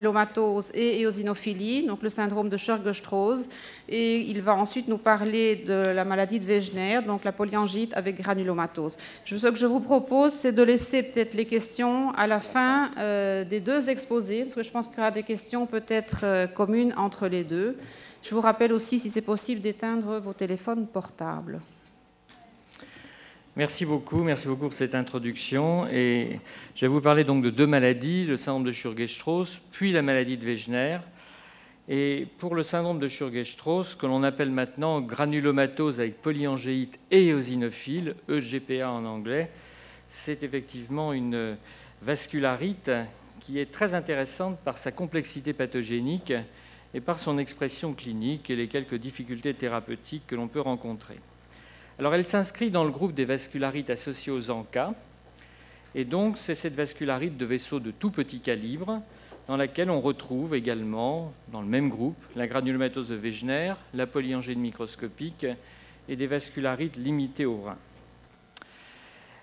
granulomatose et éosinophilie, donc le syndrome de Churg-Strauss. Et il va ensuite nous parler de la maladie de Wegener, donc la polyangite avec granulomatose. Ce que je vous propose, c'est de laisser peut-être les questions à la fin des deux exposés, parce que je pense qu'il y aura des questions peut-être communes entre les deux. Je vous rappelle aussi, si c'est possible, d'éteindre vos téléphones portables. Merci beaucoup pour cette introduction. Et je vais vous parler donc de deux maladies, le syndrome de Churg-Strauss, puis la maladie de Wegener. Et pour le syndrome de Churg-Strauss, que l'on appelle maintenant granulomatose avec polyangéite et éosinophile, EGPA en anglais, c'est effectivement une vascularite qui est très intéressante par sa complexité pathogénique et par son expression clinique et les quelques difficultés thérapeutiques que l'on peut rencontrer. Alors, elle s'inscrit dans le groupe des vascularites associées aux ANCA. Et donc, c'est cette vascularite de vaisseaux de tout petit calibre dans laquelle on retrouve également, dans le même groupe, la granulomatose de Wegener, la polyangine microscopique et des vascularites limitées au rein.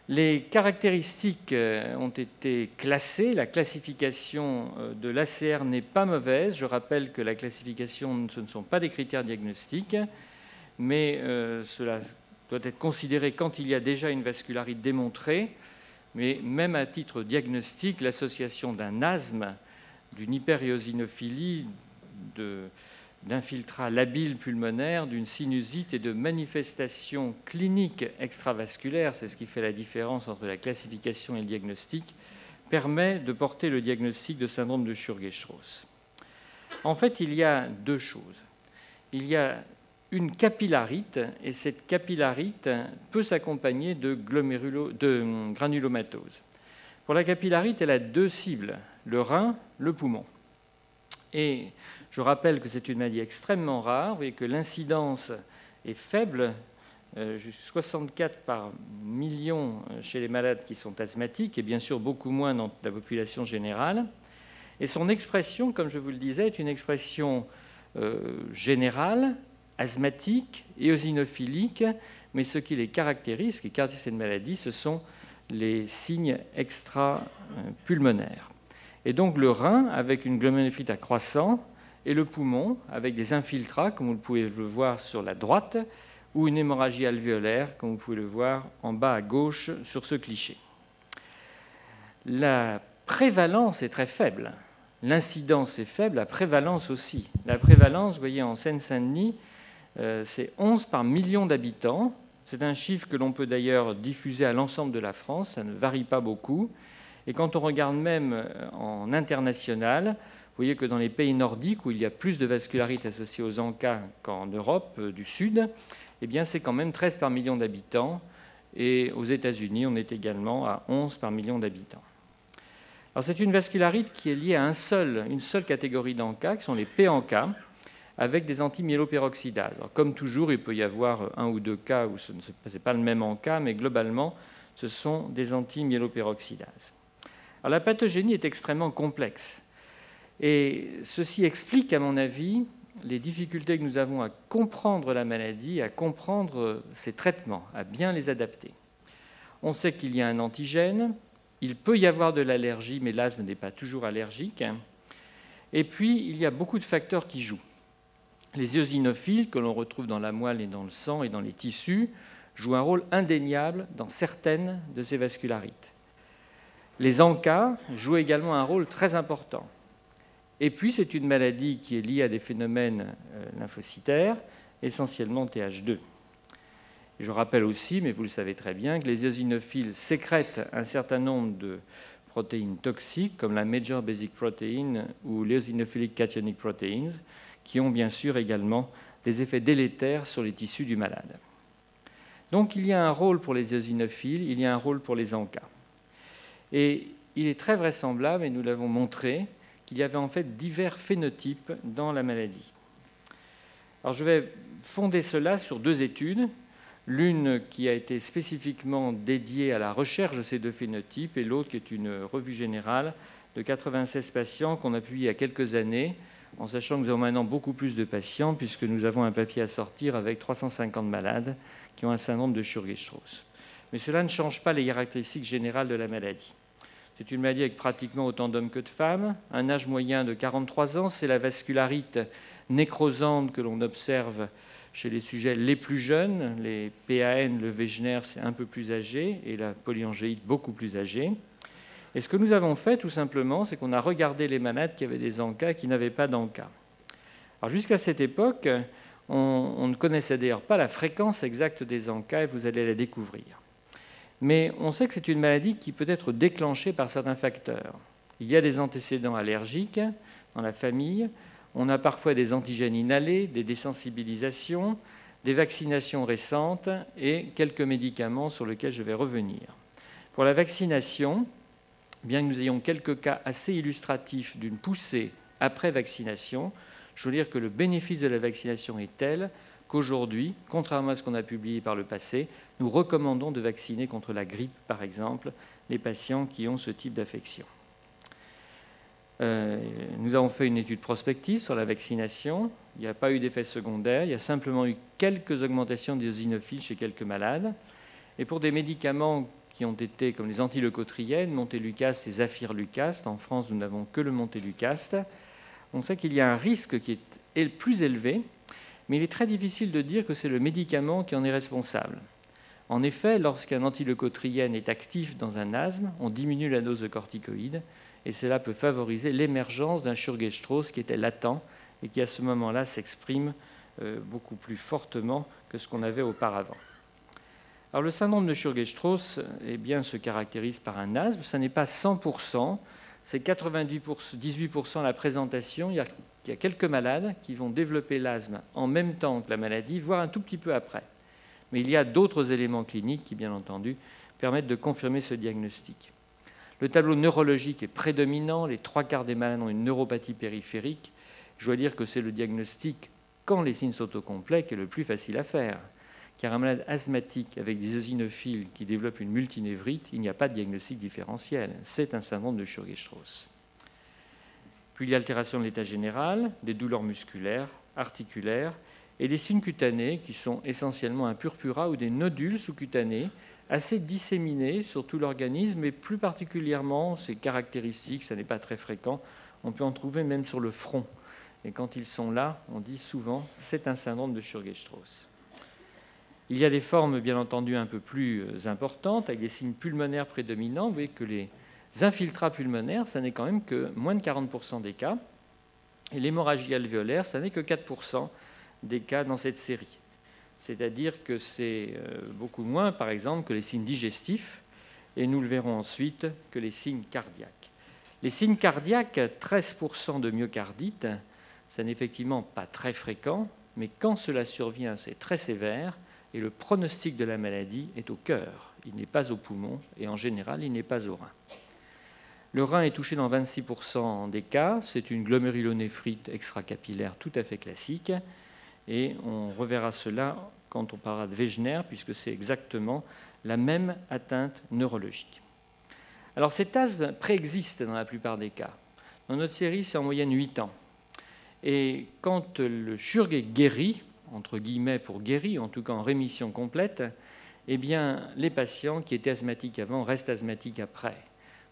Les caractéristiques ont été classées. La classification de l'ACR n'est pas mauvaise. Je rappelle que la classification, ce ne sont pas des critères diagnostiques, mais cela doit être considéré quand il y a déjà une vascularite démontrée, mais même à titre diagnostique, l'association d'un asthme, d'une hyperéosinophilie, d'infiltrat labile pulmonaire, d'une sinusite et de manifestations cliniques extravasculaires, c'est ce qui fait la différence entre la classification et le diagnostic, permet de porter le diagnostic de syndrome de Churg-Strauss. En fait, il y a deux choses. Il y a une capillarite, et cette capillarite peut s'accompagner de granulomatose. Pour la capillarite, elle a deux cibles, le rein, le poumon. Et je rappelle que c'est une maladie extrêmement rare. Vous voyez que l'incidence est faible, 64 par million chez les malades qui sont asthmatiques, et bien sûr beaucoup moins dans la population générale. Et son expression, comme je vous le disais, est une expression générale, asthmatique, éosinophilique, mais ce qui les caractérise, cette maladie, ce sont les signes extrapulmonaires. Et donc le rein avec une glomérulonéphrite à croissant et le poumon avec des infiltrats, comme vous pouvez le voir sur la droite, ou une hémorragie alvéolaire, comme vous pouvez le voir en bas à gauche sur ce cliché. La prévalence est très faible. L'incidence est faible, la prévalence aussi. La prévalence, vous voyez, en Seine-Saint-Denis, c'est 11 par million d'habitants. C'est un chiffre que l'on peut d'ailleurs diffuser à l'ensemble de la France, ça ne varie pas beaucoup. Et quand on regarde même en international, vous voyez que dans les pays nordiques, où il y a plus de vascularite associée aux ANCA qu'en Europe du Sud, eh bien c'est quand même 13 par million d'habitants. Et aux États-Unis, on est également à 11 par million d'habitants. Alors c'est une vascularite qui est liée à une seule catégorie d'ANCA, qui sont les PANCA, avec des antimyéloperoxydases. Alors, comme toujours, il peut y avoir un ou deux cas où ce n'est pas le même ANCA, mais globalement, ce sont des antimyéloperoxydases. Alors, la pathogénie est extrêmement complexe. Et ceci explique, à mon avis, les difficultés que nous avons à comprendre la maladie, à comprendre ses traitements, à bien les adapter. On sait qu'il y a un antigène, il peut y avoir de l'allergie, mais l'asthme n'est pas toujours allergique. Et puis, il y a beaucoup de facteurs qui jouent. Les éosinophiles, que l'on retrouve dans la moelle et dans le sang et dans les tissus, jouent un rôle indéniable dans certaines de ces vascularites. Les ANCA jouent également un rôle très important. Et puis, c'est une maladie qui est liée à des phénomènes lymphocytaires, essentiellement Th2. Et je rappelle aussi, mais vous le savez très bien, que les éosinophiles sécrètent un certain nombre de protéines toxiques, comme la Major Basic Protein ou l'Eosinophilic Cationic Proteins, qui ont bien sûr également des effets délétères sur les tissus du malade. Donc il y a un rôle pour les éosinophiles, il y a un rôle pour les ANCA. Et il est très vraisemblable, et nous l'avons montré, qu'il y avait en fait divers phénotypes dans la maladie. Alors je vais fonder cela sur deux études, l'une qui a été spécifiquement dédiée à la recherche de ces deux phénotypes et l'autre qui est une revue générale de 96 patients qu'on a publiée il y a quelques années, en sachant que nous avons maintenant beaucoup plus de patients, puisque nous avons un papier à sortir avec 350 malades qui ont un syndrome de Churg-Strauss. Mais cela ne change pas les caractéristiques générales de la maladie. C'est une maladie avec pratiquement autant d'hommes que de femmes, un âge moyen de 43 ans. C'est la vascularite nécrosante que l'on observe chez les sujets les plus jeunes. Les PAN, le Wegener, c'est un peu plus âgé, et la polyangéite beaucoup plus âgée. Et ce que nous avons fait, tout simplement, c'est qu'on a regardé les malades qui avaient des ANCA et qui n'avaient pas d'ANCA. Alors jusqu'à cette époque, on ne connaissait d'ailleurs pas la fréquence exacte des ANCA, et vous allez la découvrir. Mais on sait que c'est une maladie qui peut être déclenchée par certains facteurs. Il y a des antécédents allergiques dans la famille, on a parfois des antigènes inhalés, des désensibilisations, des vaccinations récentes et quelques médicaments sur lesquels je vais revenir. Pour la vaccination, bien que nous ayons quelques cas assez illustratifs d'une poussée après vaccination, je veux dire que le bénéfice de la vaccination est tel qu'aujourd'hui, contrairement à ce qu'on a publié par le passé, nous recommandons de vacciner contre la grippe, par exemple, les patients qui ont ce type d'affection. Nous avons fait une étude prospective sur la vaccination. Il n'y a pas eu d'effet secondaire. Il y a simplement eu quelques augmentations des eosinophiles chez quelques malades. Et pour des médicaments qui ont été, comme les antileucotriènes, Montelukast et Zafirlukast, en France, nous n'avons que le Montelukast, on sait qu'il y a un risque qui est plus élevé, mais il est très difficile de dire que c'est le médicament qui en est responsable. En effet, lorsqu'un antileucotriène est actif dans un asthme, on diminue la dose de corticoïdes, et cela peut favoriser l'émergence d'un Churg-Strauss qui était latent et qui, à ce moment-là, s'exprime beaucoup plus fortement que ce qu'on avait auparavant. Alors, le syndrome de Churg-Strauss se caractérise par un asthme. Ça n'est pas 100%, c'est 98% à la présentation. Il y a quelques malades qui vont développer l'asthme en même temps que la maladie, voire un tout petit peu après. Mais il y a d'autres éléments cliniques qui, bien entendu, permettent de confirmer ce diagnostic. Le tableau neurologique est prédominant. Les 3/4 des malades ont une neuropathie périphérique. Je dois dire que c'est le diagnostic, quand les signes sont au complet, qui est le plus facile à faire. Car un malade asthmatique avec des eosinophiles qui développe une multinévrite, il n'y a pas de diagnostic différentiel. C'est un syndrome de Churg-Strauss. Puis l'altération de l'état général, des douleurs musculaires, articulaires, et des signes cutanés qui sont essentiellement un purpura ou des nodules sous-cutanés assez disséminés sur tout l'organisme, et plus particulièrement, c'est caractéristique, ça n'est pas très fréquent, on peut en trouver même sur le front. Et quand ils sont là, on dit souvent c'est un syndrome de Churg-Strauss. Il y a des formes, bien entendu, un peu plus importantes, avec des signes pulmonaires prédominants. Vous voyez que les infiltrats pulmonaires, ça n'est quand même que moins de 40% des cas. Et l'hémorragie alvéolaire, ça n'est que 4% des cas dans cette série. C'est-à-dire que c'est beaucoup moins, par exemple, que les signes digestifs, et nous le verrons ensuite, que les signes cardiaques. Les signes cardiaques, 13% de myocardite, ça n'est effectivement pas très fréquent, mais quand cela survient, c'est très sévère, et le pronostic de la maladie est au cœur. Il n'est pas au poumon, et en général, il n'est pas au rein. Le rein est touché dans 26% des cas. C'est une glomérulonéphrite extracapillaire tout à fait classique. Et on reverra cela quand on parlera de Wegener, puisque c'est exactement la même atteinte neurologique. Alors cet asthme préexiste dans la plupart des cas. Dans notre série, c'est en moyenne 8 ans. Et quand le Churg est guéri, entre guillemets pour guéri, en tout cas en rémission complète, eh bien, les patients qui étaient asthmatiques avant restent asthmatiques après.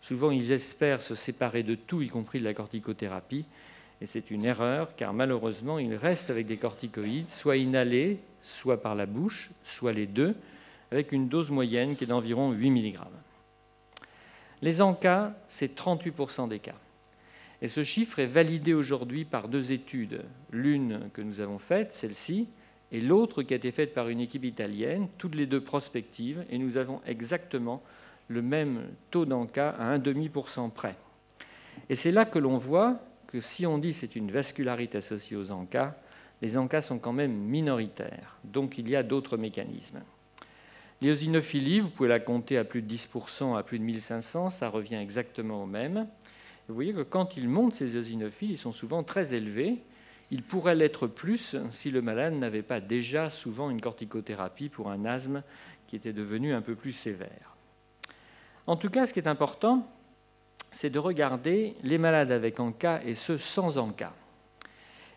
Souvent, ils espèrent se séparer de tout, y compris de la corticothérapie. Et c'est une erreur, car malheureusement, ils restent avec des corticoïdes, soit inhalés, soit par la bouche, soit les deux, avec une dose moyenne qui est d'environ 8 mg. Les ANCA, c'est 38% des cas. Et ce chiffre est validé aujourd'hui par 2 études. L'une que nous avons faite, celle-ci, et l'autre qui a été faite par une équipe italienne, toutes les deux prospectives, et nous avons exactement le même taux d'ANCA à 0,5% près. Et c'est là que l'on voit que si on dit que c'est une vascularite associée aux ANCA, les ANCA sont quand même minoritaires. Donc il y a d'autres mécanismes. L'éosinophilie, vous pouvez la compter à plus de 10%, à plus de 1500, ça revient exactement au même. Vous voyez que quand ils montent ces eosinophiles, ils sont souvent très élevés. Ils pourraient l'être plus si le malade n'avait pas déjà souvent une corticothérapie pour un asthme qui était devenu un peu plus sévère. En tout cas, ce qui est important, c'est de regarder les malades avec ANCA et ceux sans ANCA.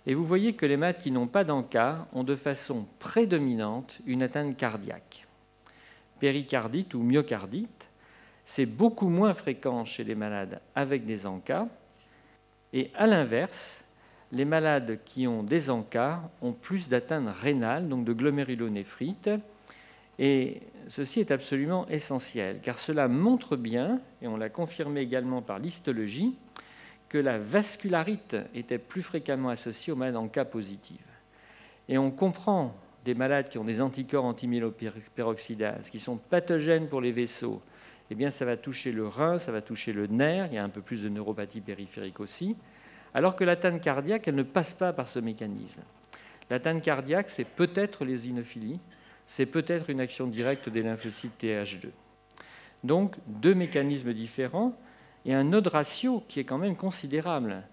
Et vous voyez que les malades qui n'ont pas d'ANCA ont de façon prédominante une atteinte cardiaque, péricardite ou myocardite. C'est beaucoup moins fréquent chez les malades avec des ANCA. Et à l'inverse, les malades qui ont des ANCA ont plus d'atteintes rénales, donc de glomérulonéphrite. Et ceci est absolument essentiel, car cela montre bien, et on l'a confirmé également par l'histologie, que la vascularite était plus fréquemment associée aux malades ANCA positives. Et on comprend des malades qui ont des anticorps antimyéloperoxydase, qui sont pathogènes pour les vaisseaux, eh bien ça va toucher le rein, ça va toucher le nerf, il y a un peu plus de neuropathie périphérique aussi, alors que l'atteinte cardiaque, elle ne passe pas par ce mécanisme. L'atteinte cardiaque, c'est peut-être l'éosinophilie, c'est peut-être une action directe des lymphocytes Th2. Donc, deux mécanismes différents et un odds ratio qui est quand même considérable.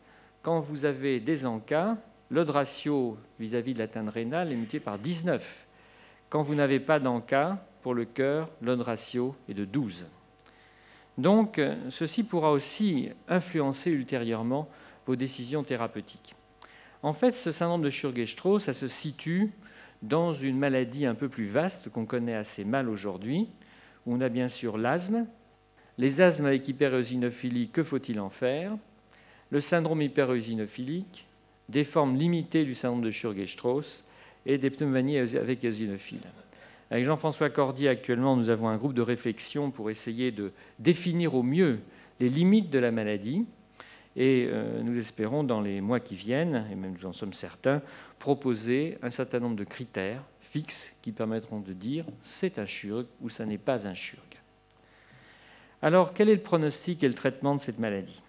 Quand vous avez des ANCA, l'odds ratio vis-à-vis de l'atteinte rénale est multiplié par 19. Quand vous n'avez pas d'ANCA, pour le cœur, l'odds ratio est de 12. Donc, ceci pourra aussi influencer ultérieurement vos décisions thérapeutiques. En fait, ce syndrome de Sturge-Strauss, ça se situe dans une maladie un peu plus vaste qu'on connaît assez mal aujourd'hui, où on a bien sûr l'asthme, les asthmes avec hyperéosinophilie, que faut-il en faire? Le syndrome hyperéosinophilique, des formes limitées du syndrome de Sturge-Strauss et des pneumonies avec éosinophiles. Avec Jean-François Cordier, actuellement, nous avons un groupe de réflexion pour essayer de définir au mieux les limites de la maladie. Et nous espérons, dans les mois qui viennent, et même nous en sommes certains, proposer un certain nombre de critères fixes qui permettront de dire c'est un Sturge ou ça n'est pas un Sturge. Alors, quel est le pronostic et le traitement de cette maladie?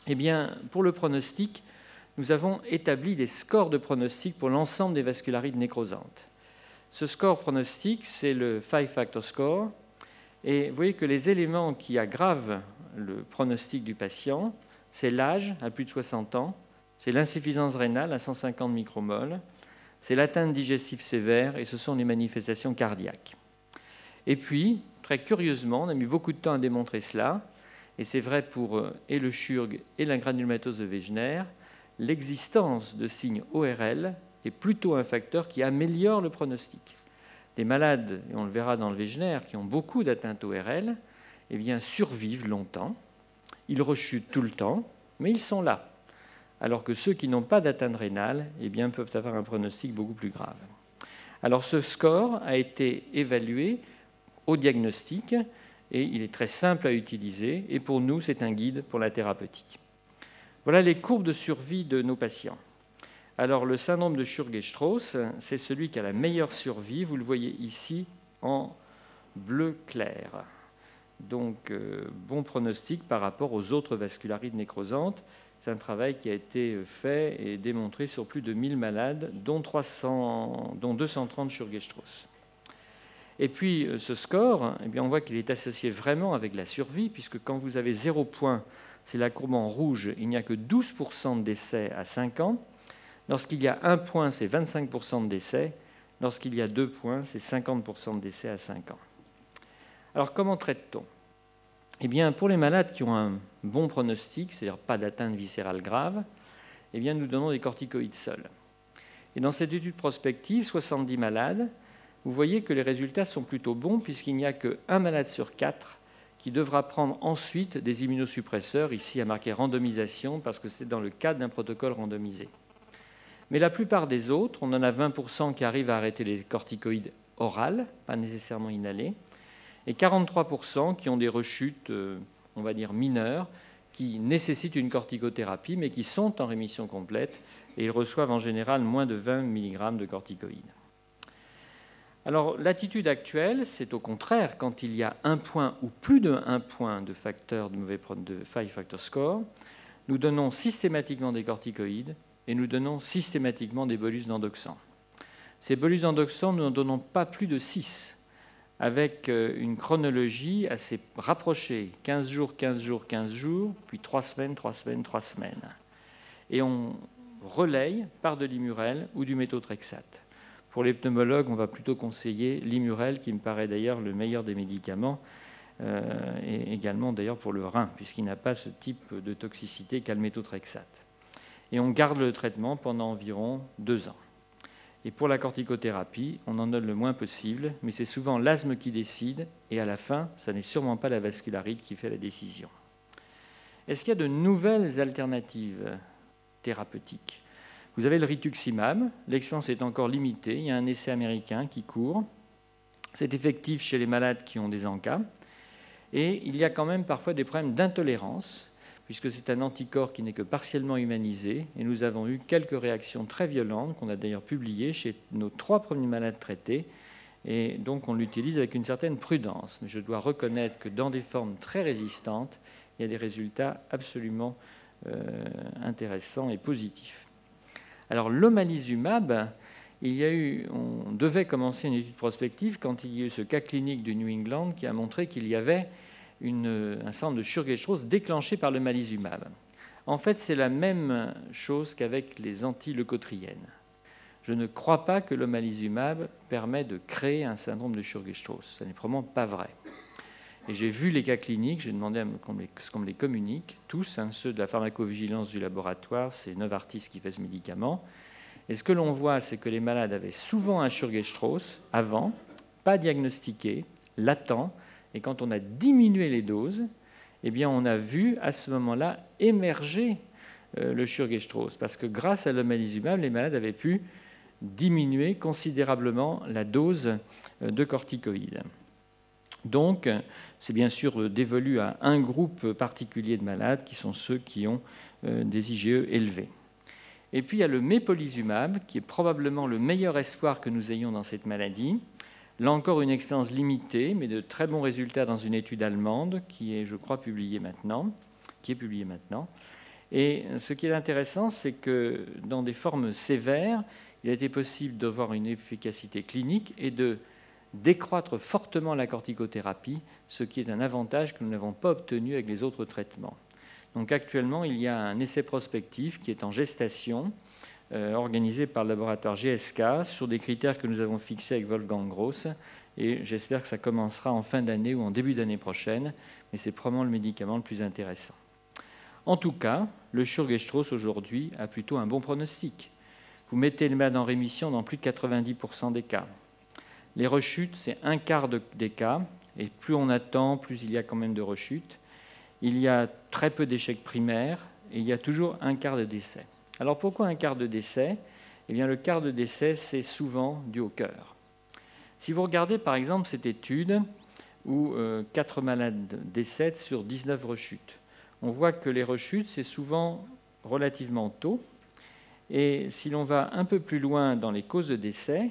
Eh bien, pour le pronostic, nous avons établi des scores de pronostic pour l'ensemble des vascularites nécrosantes. Ce score pronostic, c'est le 5-factor score. Et vous voyez que les éléments qui aggravent le pronostic du patient, c'est l'âge à plus de 60 ans, c'est l'insuffisance rénale à 150 micromoles, c'est l'atteinte digestive sévère et ce sont les manifestations cardiaques. Et puis, très curieusement, on a mis beaucoup de temps à démontrer cela, et c'est vrai pour et le Sturge et la granulomatose de Wegener, l'existence de signes ORL est plutôt un facteur qui améliore le pronostic. Les malades, et on le verra dans le Wegener, qui ont beaucoup d'atteintes ORL, eh bien, survivent longtemps, ils rechutent tout le temps, mais ils sont là. Alors que ceux qui n'ont pas d'atteinte rénale eh bien, peuvent avoir un pronostic beaucoup plus grave. Alors ce score a été évalué au diagnostic et il est très simple à utiliser et pour nous, c'est un guide pour la thérapeutique. Voilà les courbes de survie de nos patients. Alors le syndrome de Sturge-Strauss, c'est celui qui a la meilleure survie. Vous le voyez ici en bleu clair. Donc bon pronostic par rapport aux autres vascularites nécrosantes. C'est un travail qui a été fait et démontré sur plus de 1000 malades, dont 230 Sturge-Strauss. Et puis ce score, eh bien, on voit qu'il est associé vraiment avec la survie, puisque quand vous avez 0 point, c'est la courbe en rouge, il n'y a que 12% de décès à 5 ans. Lorsqu'il y a 1 point, c'est 25% de décès. Lorsqu'il y a 2 points, c'est 50% de décès à 5 ans. Alors comment traite-t-on? Eh bien, pour les malades qui ont un bon pronostic, c'est-à-dire pas d'atteinte viscérale grave, eh bien, nous donnons des corticoïdes seuls. Et dans cette étude prospective, 70 malades, vous voyez que les résultats sont plutôt bons puisqu'il n'y a qu'un malade sur 4 qui devra prendre ensuite des immunosuppresseurs. Ici, il y a marqué randomisation parce que c'est dans le cadre d'un protocole randomisé. Mais la plupart des autres, on en a 20% qui arrivent à arrêter les corticoïdes orales, pas nécessairement inhalés, et 43% qui ont des rechutes, on va dire, mineures, qui nécessitent une corticothérapie, mais qui sont en rémission complète, et ils reçoivent en général moins de 20 mg de corticoïdes. Alors, l'attitude actuelle, c'est au contraire, quand il y a 1 point ou plus de 1 point de facteur de 5-factor score, nous donnons systématiquement des corticoïdes et nous donnons systématiquement des bolus d'endoxan. Ces bolus d'endoxan, nous n'en donnons pas plus de 6, avec une chronologie assez rapprochée, 15 jours, 15 jours, 15 jours, puis 3 semaines, 3 semaines, 3 semaines. Et on relaye par de l'Immurel ou du méthotrexate. Pour les pneumologues, on va plutôt conseiller l'Immurel, qui me paraît d'ailleurs le meilleur des médicaments, et également d'ailleurs pour le rein, puisqu'il n'a pas ce type de toxicité qu'a le méthotrexate. Et on garde le traitement pendant environ 2 ans. Et pour la corticothérapie, on en donne le moins possible, mais c'est souvent l'asthme qui décide, et à la fin, ça n'est sûrement pas la vascularite qui fait la décision. Est-ce qu'il y a de nouvelles alternatives thérapeutiques? Vous avez le rituximab, l'expérience est encore limitée, il y a un essai américain qui court, c'est effectif chez les malades qui ont des ANCA, et il y a quand même parfois des problèmes d'intolérance, puisque c'est un anticorps qui n'est que partiellement humanisé, et nous avons eu quelques réactions très violentes, qu'on a d'ailleurs publiées chez nos 3 premiers malades traités, et donc on l'utilise avec une certaine prudence. Mais je dois reconnaître que dans des formes très résistantes, il y a des résultats absolument intéressants et positifs. Alors l'omalizumab, on devait commencer une étude prospective quand il y a eu ce cas clinique du New England qui a montré qu'il y avait un syndrome de Sturge-Strauss déclenché par le omalizumab. En fait, c'est la même chose qu'avec les antileucotriènes. Je ne crois pas que l'omalizumab permet de créer un syndrome de Sturge-Strauss. Ce n'est probablement pas vrai. Et j'ai vu les cas cliniques, j'ai demandé qu'on me les communique, tous, ceux de la pharmacovigilance du laboratoire, c'est Novartis qui fait ce médicament. Et ce que l'on voit, c'est que les malades avaient souvent un Sturge-Strauss avant, pas diagnostiqué, latent, et quand on a diminué les doses, eh bien on a vu à ce moment-là émerger le Sturge-Strauss, parce que grâce à l'omalizumab, les malades avaient pu diminuer considérablement la dose de corticoïdes. Donc, c'est bien sûr dévolu à un groupe particulier de malades, qui sont ceux qui ont des IgE élevés. Et puis, il y a le mépolizumab, qui est probablement le meilleur espoir que nous ayons dans cette maladie. Là encore, une expérience limitée, mais de très bons résultats dans une étude allemande qui est, je crois, publiée maintenant. Et ce qui est intéressant, c'est que dans des formes sévères, il a été possible d'avoir une efficacité clinique et de décroître fortement la corticothérapie, ce qui est un avantage que nous n'avons pas obtenu avec les autres traitements. Donc actuellement, il y a un essai prospectif qui est en gestation, organisé par le laboratoire GSK sur des critères que nous avons fixés avec Wolfgang Gross, et j'espère que ça commencera en fin d'année ou en début d'année prochaine, mais c'est probablement le médicament le plus intéressant. En tout cas, le Sturge-Strauss aujourd'hui a plutôt un bon pronostic. Vous mettez le malade en rémission dans plus de 90% des cas. Les rechutes, c'est un quart des cas, et plus on attend, plus il y a quand même de rechutes. Il y a très peu d'échecs primaires, et il y a toujours un quart de décès. Alors pourquoi un quart de décès? Eh bien, le quart de décès, c'est souvent dû au cœur. Si vous regardez par exemple cette étude où 4 malades décèdent sur 19 rechutes, on voit que les rechutes, c'est souvent relativement tôt. Et si l'on va un peu plus loin dans les causes de décès,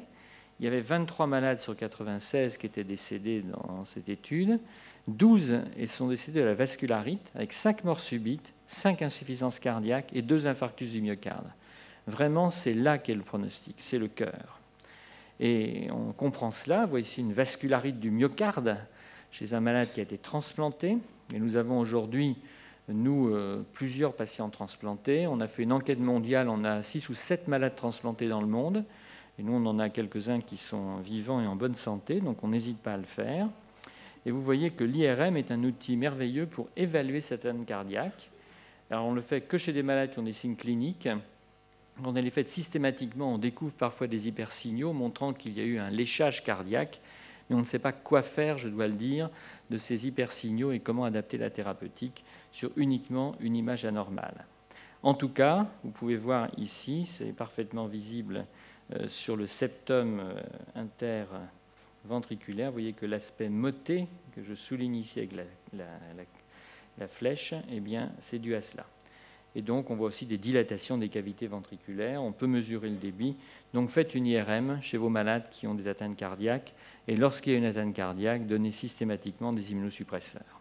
il y avait 23 malades sur 96 qui étaient décédés dans cette étude. 12 sont décédés de la vascularite, avec 5 morts subites, 5 insuffisances cardiaques et 2 infarctus du myocarde. Vraiment, c'est là qu'est le pronostic, c'est le cœur. Et on comprend cela. Vous voyez ici une vascularite du myocarde chez un malade qui a été transplanté. Et nous avons aujourd'hui, plusieurs patients transplantés. On a fait une enquête mondiale, on a 6 ou 7 malades transplantés dans le monde. Et nous, on en a quelques-uns qui sont vivants et en bonne santé, donc on n'hésite pas à le faire. Et vous voyez que l'IRM est un outil merveilleux pour évaluer cette atteinte cardiaque. Alors on ne le fait que chez des malades qui ont des signes cliniques. Quand elle est faite systématiquement, on découvre parfois des hypersignaux montrant qu'il y a eu un léchage cardiaque, mais on ne sait pas quoi faire, je dois le dire, de ces hypersignaux et comment adapter la thérapeutique sur uniquement une image anormale. En tout cas, vous pouvez voir ici, c'est parfaitement visible sur le septum interventriculaire. Vous voyez que l'aspect moté, que je souligne ici avec la flèche, eh bien, c'est dû à cela. Et donc, on voit aussi des dilatations des cavités ventriculaires. On peut mesurer le débit. Donc, faites une IRM chez vos malades qui ont des atteintes cardiaques. Et lorsqu'il y a une atteinte cardiaque, donnez systématiquement des immunosuppresseurs.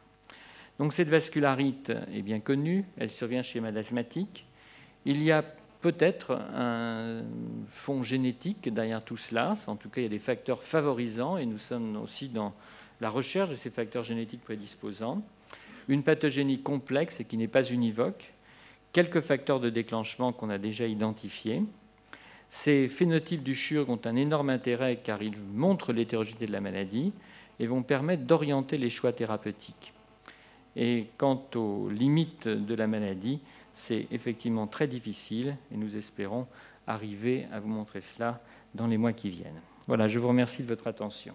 Donc, cette vascularite est bien connue. Elle survient chez les malades asthmatiques. Il y a peut-être un fond génétique derrière tout cela. En tout cas, il y a des facteurs favorisants. Et nous sommes aussi dans la recherche de ces facteurs génétiques prédisposants. Une pathogénie complexe et qui n'est pas univoque. Quelques facteurs de déclenchement qu'on a déjà identifiés. Ces phénotypes du Sturge ont un énorme intérêt car ils montrent l'hétérogénéité de la maladie et vont permettre d'orienter les choix thérapeutiques. Et quant aux limites de la maladie, c'est effectivement très difficile et nous espérons arriver à vous montrer cela dans les mois qui viennent. Voilà, je vous remercie de votre attention.